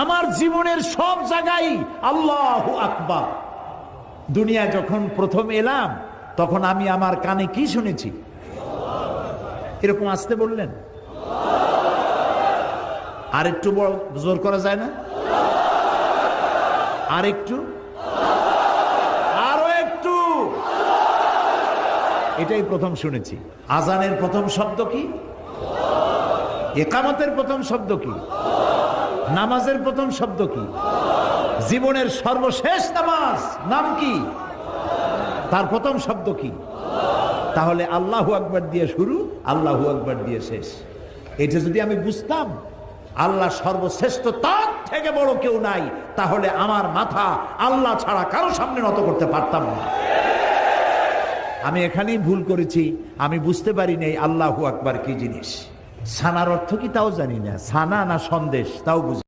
আমার জীবনের সব জায়গায় আল্লাহু আকবার। দুনিয়া যখন প্রথম এলাম তখন আমি আমার কানে কি শুনেছি? এরকম আসতে বললেন, আর একটু বড় জোর করা যায় না? আর একটু, আরো একটু। এটাই প্রথম শুনেছি। আজানের প্রথম শব্দ কি? ইকামতের প্রথম শব্দ কি? নামাজের প্রথম শব্দ কি? জীবনের সর্বশেষ নামাজ নাম কি? তার প্রথম শব্দ কি? তাহলে আল্লাহু আকবার দিয়ে শুরু, আল্লাহু আকবার দিয়ে শেষ। এটা যদি আমি বুঝতাম আল্লাহ সর্বশ্রেষ্ঠ, তার থেকে বড় কেউ নাই, তাহলে আমার মাথা আল্লাহ ছাড়া কারো সামনে নত করতে পারতাম না। আমি এখানেই ভুল করেছি, আমি বুঝতে পারি নাই আল্লাহু আকবার কি জিনিস। সানার অর্থ কি তাও জানি না, সানা না সন্দেশ তাও বুঝি।